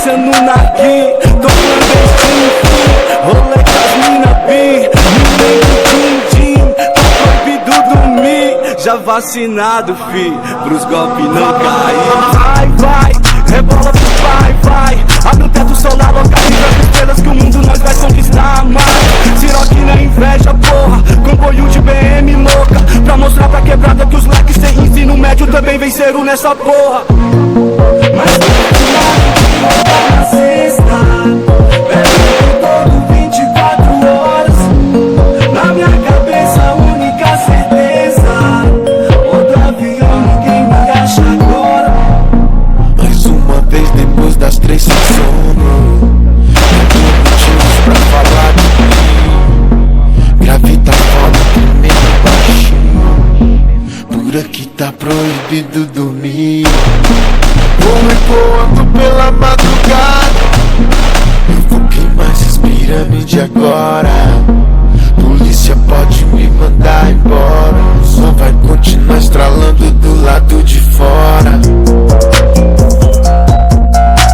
sequência no nagui. Tô clandestino, rolê com as mina bi. Din-din, tô proibido dormir. Já vacinado, fi, pros golpes não cair. Vai, rebola pro vai. Abre o teto solar, localiza as estrelas que o mundo nós vai conquistar mais. Siroque na inveja, porra, comboio de BM louca, pra mostrar pra quebrada que os leques sem ensino médio também venceram nessa porra. Mas na sexta, pego todo 24 horas. Na minha cabeça a única certeza, outro avião ninguém me acha agora. Mais uma vez depois das 3 sem sono, não tenho motivos pra falar de mim. Gravita foda, tremendo baixinho, por aqui tá proibido dormir. Vou ecoando pela madrugada, eu vou queimar essas pirâmides agora. Polícia pode me mandar embora, o som vai continuar estralando do lado de fora.